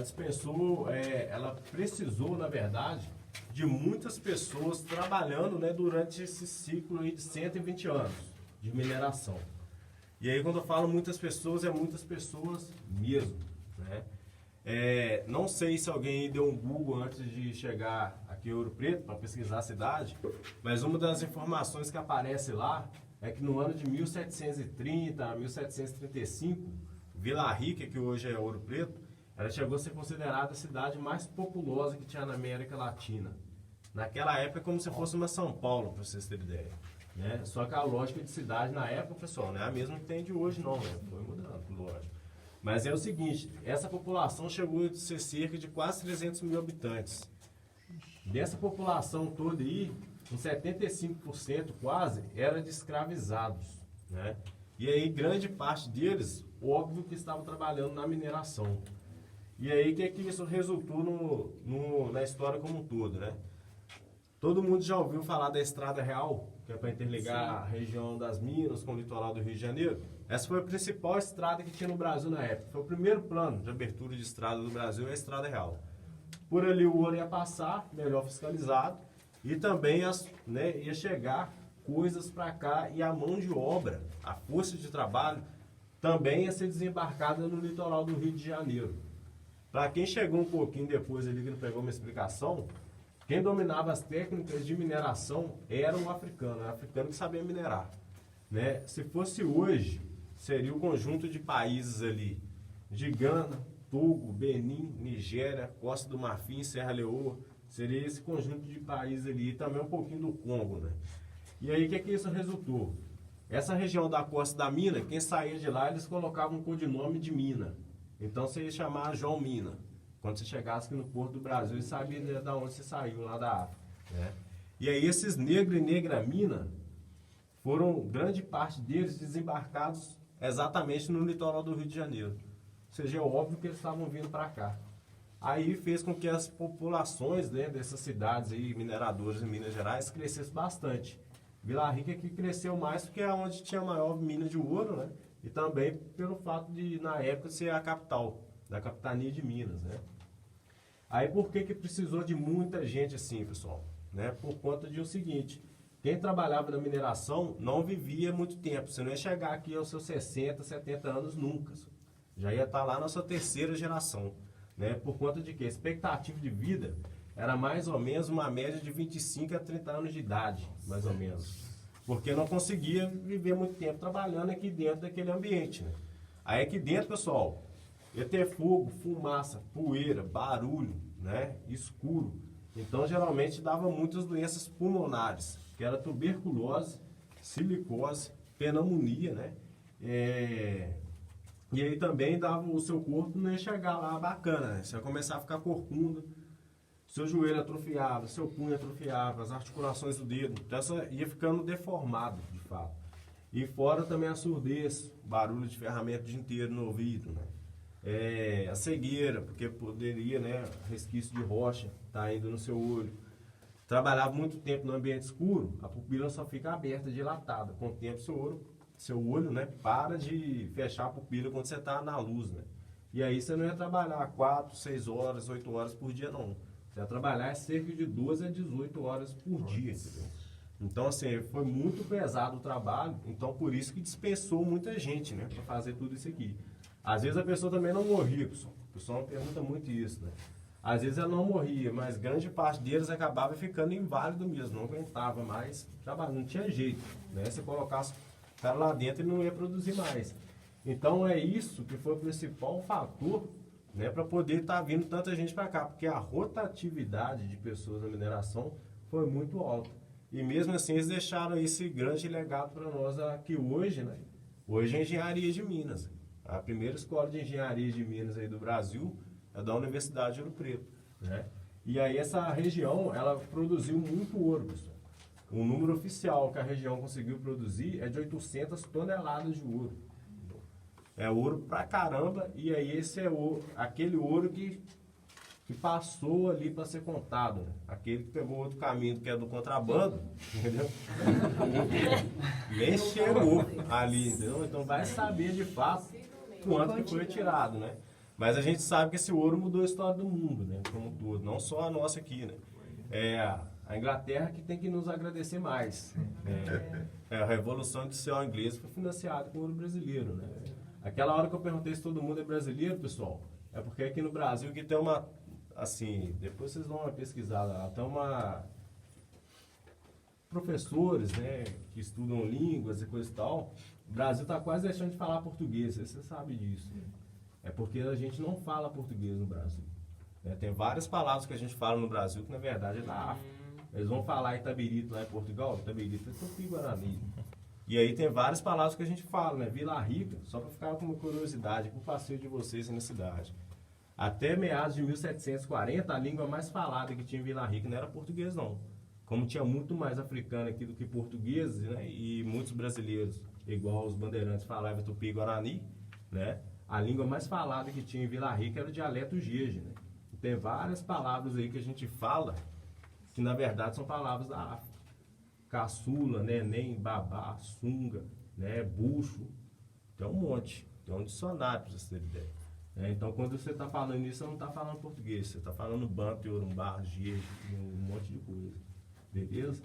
dispensou, ela precisou, na verdade, de muitas pessoas trabalhando, né, durante esse ciclo aí de 120 anos de mineração. E aí, quando eu falo muitas pessoas, é muitas pessoas mesmo, né? Não sei se alguém deu um Google antes de chegar aqui em Ouro Preto para pesquisar a cidade, mas uma das informações que aparece lá é que no ano de 1730, 1735, Vila Rica, que hoje é Ouro Preto, ela chegou a ser considerada a cidade mais populosa que tinha na América Latina. Naquela época, como se fosse uma São Paulo, para vocês terem ideia. Né? Só que a lógica de cidade na época, pessoal, não é a mesma que tem de hoje, não. Né? Foi mudando, lógico. Mas é o seguinte, essa população chegou a ser cerca de quase 300 mil habitantes. Dessa população toda aí, uns 75% quase, era de escravizados. Né? E aí, grande parte deles, óbvio que estavam trabalhando na mineração. E aí, o que é que isso resultou na história como um todo, né? Todo mundo já ouviu falar da Estrada Real, que é para interligar a região das Minas com o litoral do Rio de Janeiro. Essa foi a principal estrada que tinha no Brasil na época. Foi o primeiro plano de abertura de estrada do Brasil, a Estrada Real. Por ali o ouro ia passar, melhor fiscalizado, e também ia chegar coisas para cá, e a mão de obra, a força de trabalho, também ia ser desembarcada no litoral do Rio de Janeiro. Para quem chegou um pouquinho depois ali, que não pegou uma explicação, quem dominava as técnicas de mineração era um africano que sabia minerar. Né? Se fosse hoje, seria o conjunto de países ali, de Gana, Togo, Benin, Nigéria, Costa do Marfim, Serra Leoa, seria esse conjunto de países ali, e também um pouquinho do Congo. Né? E aí, o que é que isso resultou? Essa região da Costa da Mina, quem saía de lá, eles colocavam um codinome de Mina. Então, você ia chamar João Mina. Quando você chegasse aqui no Porto do Brasil, e sabia de onde você saiu, lá da África. Né? E aí, esses negros e negra mina, foram, grande parte deles, desembarcados exatamente no litoral do Rio de Janeiro. Ou seja, é óbvio que eles estavam vindo para cá. Aí fez com que as populações, né, dessas cidades aí, mineradoras em Minas Gerais, crescessem bastante. Vila Rica que cresceu mais porque é onde tinha a maior mina de ouro, né? E também pelo fato de, na época, ser a capital, da capitania de Minas, né? Aí por que precisou de muita gente assim, pessoal? Né? Por conta de o seguinte, quem trabalhava na mineração não vivia muito tempo, você não ia chegar aqui aos seus 60, 70 anos nunca. Já ia estar lá na sua terceira geração. Né? Por conta de que a expectativa de vida era mais ou menos uma média de 25 a 30 anos de idade, mais ou menos. Porque não conseguia viver muito tempo trabalhando aqui dentro daquele ambiente. Né? Aí aqui dentro, pessoal, ia ter fogo, fumaça, poeira, barulho, né? Escuro. Então, geralmente, dava muitas doenças pulmonares, que era tuberculose, silicose, pneumonia, né? E aí também dava o seu corpo não ia chegar lá bacana, né? Você ia começar a ficar corcunda, seu joelho atrofiava, seu punho atrofiava, as articulações do dedo, então ia ficando deformado, de fato. E fora também a surdez, barulho de ferramenta o dia inteiro no ouvido, né? A cegueira, porque poderia, né, resquício de rocha tá indo no seu olho. Trabalhava muito tempo no ambiente escuro, a pupila só fica aberta, dilatada. Com o tempo, seu olho, né, para de fechar a pupila quando você está na luz, né? E aí você não ia trabalhar 4, 6 horas, 8 horas por dia, não. Você ia trabalhar cerca de 12 a 18 horas por dia, entendeu? Então, assim, foi muito pesado o trabalho, então por isso que dispensou muita gente, né, para fazer tudo isso aqui. Às vezes a pessoa também não morria, pessoal. O pessoal pergunta muito isso, né? Às vezes ela não morria, mas grande parte deles acabava ficando inválido mesmo, não aguentava mais trabalhar, não tinha jeito, né? Se colocasse o cara lá dentro, ele não ia produzir mais. Então é isso que foi o principal fator, né, para poder estar vindo tanta gente para cá, porque a rotatividade de pessoas na mineração foi muito alta. E mesmo assim eles deixaram esse grande legado para nós aqui hoje, né? Hoje é a engenharia de Minas. A primeira escola de engenharia de Minas aí do Brasil é da Universidade de Ouro Preto, né? E aí essa região, ela produziu muito ouro, pessoal. O número oficial que a região conseguiu produzir é de 800 toneladas de ouro. É ouro pra caramba, e aí esse é aquele ouro que passou ali para ser contado, né? Aquele que pegou outro caminho que é do contrabando, entendeu? Nem chegou ali, entendeu? Então vai saber de fato quanto que foi tirado, né? Mas a gente sabe que esse ouro mudou a história do mundo, né? Como um todo, não só a nossa aqui, né? É a Inglaterra que tem que nos agradecer mais. A Revolução Industrial Inglesa foi financiada com ouro brasileiro, né? Aquela hora que eu perguntei se todo mundo é brasileiro, pessoal, é porque aqui no Brasil que tem uma, assim, depois vocês dão uma pesquisada lá, tem uma... professores, né, que estudam línguas e coisa e tal, o Brasil está quase deixando de falar português, você sabe disso. É porque a gente não fala português no Brasil. Tem várias palavras que a gente fala no Brasil que na verdade é da África. Eles vão falar Itabirito lá em Portugal, Itabirito é Tupi-Guarani. E aí tem várias palavras que a gente fala, né? Vila Rica, só para ficar com uma curiosidade, com o passeio de vocês na cidade. Até meados de 1740, a língua mais falada que tinha em Vila Rica não era português, não. Como tinha muito mais africano aqui do que portugueses, né? E muitos brasileiros, igual os bandeirantes falavam Tupi-Guarani, né? A língua mais falada que tinha em Vila Rica era o dialeto Jeje, né? E tem várias palavras aí que a gente fala que na verdade são palavras da África. Caçula, neném, babá, sunga, né? Bucho, tem um monte, tem um dicionário para você ter ideia. Então quando você está falando isso, você não está falando português, você está falando banto, yorumbá, jeje, um monte de coisa. Beleza?